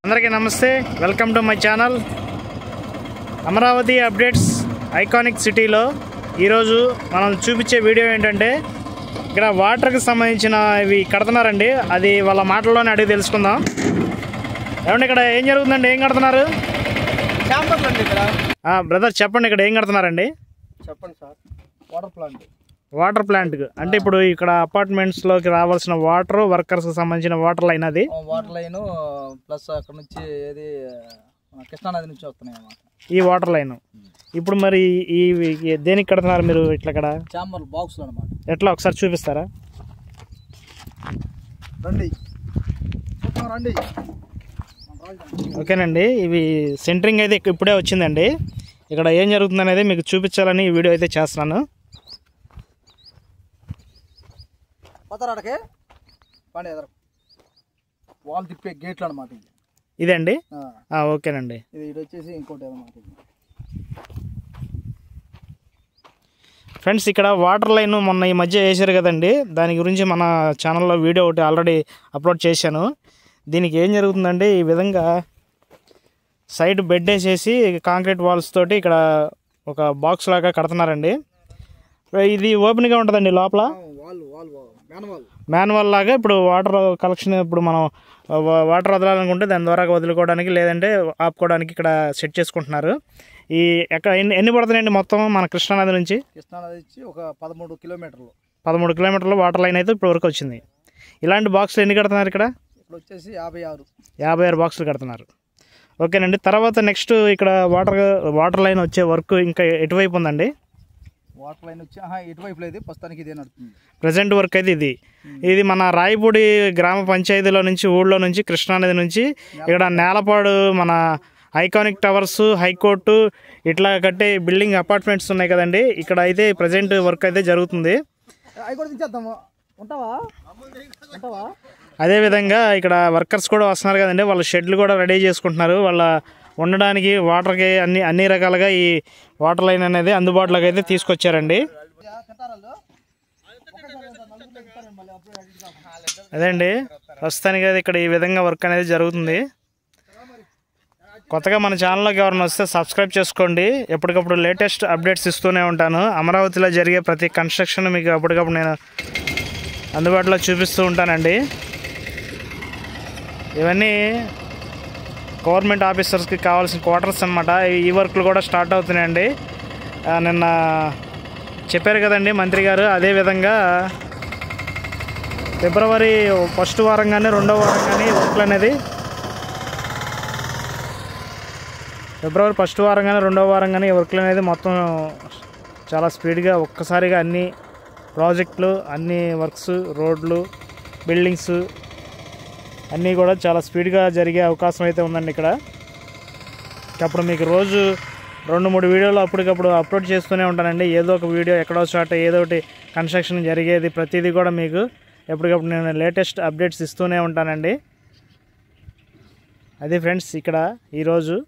అందరికీ నమస్తే, welcome to my channel Amaravati updates. Iconic సిటీలో ఈరోజు మనం చూపించే వీడియో ఏంటంటే, ఇక్కడ వాటర్కి సంబంధించిన ఇవి కడుతున్నారండి. అది వాళ్ళ మాటల్లోనే అడిగి తెలుసుకుందాం. ఏమంటే ఇక్కడ ఏం జరుగుతుందండి? ఏం కడుతున్నారు? బ్రదర్ చెప్పండి, ఇక్కడ ఏం కడుతున్నారండి? చెప్పండి సార్. వాటర్ ప్లాంట్ అంటే ఇప్పుడు ఇక్కడ అపార్ట్మెంట్స్లోకి రావాల్సిన వాటర్, వర్కర్స్కి సంబంధించిన వాటర్ లైన్. అది వాటర్ లైన్ ప్లస్ అక్కడ నుంచి ఏది కృష్ణానది నుంచి వస్తున్నాయి అన్నమాట ఈ వాటర్ లైన్. ఇప్పుడు మరి ఈ దేనికి కడుతున్నారు మీరు? ఇట్లా ఇక్కడ చాంబర్ బాక్స్ అన్నమాట. ఎట్లా ఒకసారి చూపిస్తారా? రండి రండి. ఓకేనండి, ఇవి సెంటరింగ్ అయితే ఇప్పుడే వచ్చిందండి. ఇక్కడ ఏం జరుగుతుంది అనేది మీకు చూపించాలని ఈ వీడియో అయితే చేస్తున్నాను. వాల్ తిప్పే గేట్లు అనమాట ఇదండి. ఓకేనండి, ఇది వచ్చేసి ఇంకోటి అనమాట. ఫ్రెండ్స్, ఇక్కడ వాటర్ లైన్ మొన్న ఈ మధ్య వేసారు కదండి, దాని గురించి మన ఛానల్లో వీడియో ఒకటి ఆల్రెడీ అప్లోడ్ చేశాను. దీనికి ఏం జరుగుతుందంటే, ఈ విధంగా సైడ్ బెడ్ వేసేసి కాంక్రీట్ వాల్స్ తోటి ఇక్కడ ఒక బాక్స్ లాగా కడుతున్నారండి. ఇది ఓపెన్గా ఉంటుందండి లోపల, మాన్యువల్ లాగా. ఇప్పుడు వాటర్ కలెక్షన్, ఇప్పుడు మనం వాటర్ వదలాలనుకుంటే దాని ద్వారా వదులుకోవడానికి, లేదంటే ఆపుకోవడానికి ఇక్కడ సెట్ చేసుకుంటున్నారు. ఈ ఎక్కడ ఎన్ని పడుతున్నాయండి మొత్తం మన కృష్ణానది నుంచి? కృష్ణానది నుంచి ఒక 13 కిలోమీటర్లు. 13 కిలోమీటర్లు వాటర్ లైన్ అయితే ఇప్పుడు వరకు వచ్చింది. ఇలాంటి బాక్సులు ఎన్ని కడుతున్నారు ఇక్కడ? ఇక్కడ వచ్చేసి 56 బాక్సులు కడుతున్నారు. ఓకేనండి. తర్వాత నెక్స్ట్ ఇక్కడ వాటర్ లైన్ వచ్చే వర్క్ ఇంకా ఎటువైపు ఉందండి? వాటర్ లైన్ వచ్చి ఎటువైపు లేదు, ప్రస్తుతానికి ఇదే నడుస్తుంది. ప్రజెంట్ వర్క్ అయితే ఇది మన రాయపూడి గ్రామ పంచాయతీలో నుంచి, ఊళ్ళో నుంచి, కృష్ణానది నుంచి ఇక్కడ నేలపాడు మన ఐకానిక్ టవర్స్, హైకోర్టు ఇట్లా కట్టే బిల్డింగ్ అపార్ట్మెంట్స్ ఉన్నాయి కదండి. ఇక్కడ అయితే ప్రజెంట్ వర్క్ అయితే జరుగుతుంది. అదేవిధంగా ఇక్కడ వర్కర్స్ కూడా వస్తున్నారు కదండి, వాళ్ళ షెడ్లు కూడా రెడీ చేసుకుంటున్నారు. వాళ్ళ ఉండడానికి వాటర్కి అన్ని రకాలుగా ఈ వాటర్ లైన్ అనేది అందుబాటులోకి అయితే తీసుకొచ్చారండి. అదండి, ప్రస్తుతానికి అయితే ఇక్కడ ఈ విధంగా వర్క్ అనేది జరుగుతుంది. కొత్తగా మన ఛానల్లోకి ఎవరైనా వస్తే సబ్స్క్రైబ్ చేసుకోండి. ఎప్పటికప్పుడు లేటెస్ట్ అప్డేట్స్ ఇస్తూనే ఉంటాను. అమరావతిలో జరిగే ప్రతి కన్స్ట్రక్షన్ మీకు అప్పటికప్పుడు నేను అందుబాటులో చూపిస్తూ ఉంటానండి. ఇవన్నీ గవర్నమెంట్ ఆఫీసర్స్కి కావాల్సిన క్వార్టర్స్ అన్నమాట. ఈ వర్క్లు కూడా స్టార్ట్ అవుతున్నాయండి. నిన్న చెప్పారు కదండి మంత్రి గారు. అదేవిధంగా ఫిబ్రవరి 1వ వారం కానీ 2వ వారం కానీ వర్క్లు అనేది, ఫిబ్రవరి 1వ వారం కానీ 2వ వారం కానీ వర్క్లు అనేది మొత్తం చాలా స్పీడ్గా ఒక్కసారిగా అన్ని ప్రాజెక్టులు, అన్ని వర్క్స్, రోడ్లు, బిల్డింగ్స్ అన్నీ కూడా చాలా స్పీడ్గా జరిగే అవకాశం అయితే ఉందండి ఇక్కడ. అప్పుడు మీకు రోజు 2-3 వీడియోలు అప్పటికప్పుడు అప్లోడ్ చేస్తూనే ఉంటానండి. ఏదో ఒక వీడియో ఎక్కడో చోట ఏదో ఒకటి కన్స్ట్రక్షన్ జరిగేది ప్రతిదీ కూడా మీకు ఎప్పటికప్పుడు నేను లేటెస్ట్ అప్డేట్స్ ఇస్తూనే ఉంటానండి. అది ఫ్రెండ్స్ ఇక్కడ ఈరోజు.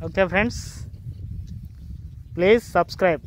Okay friends, please subscribe.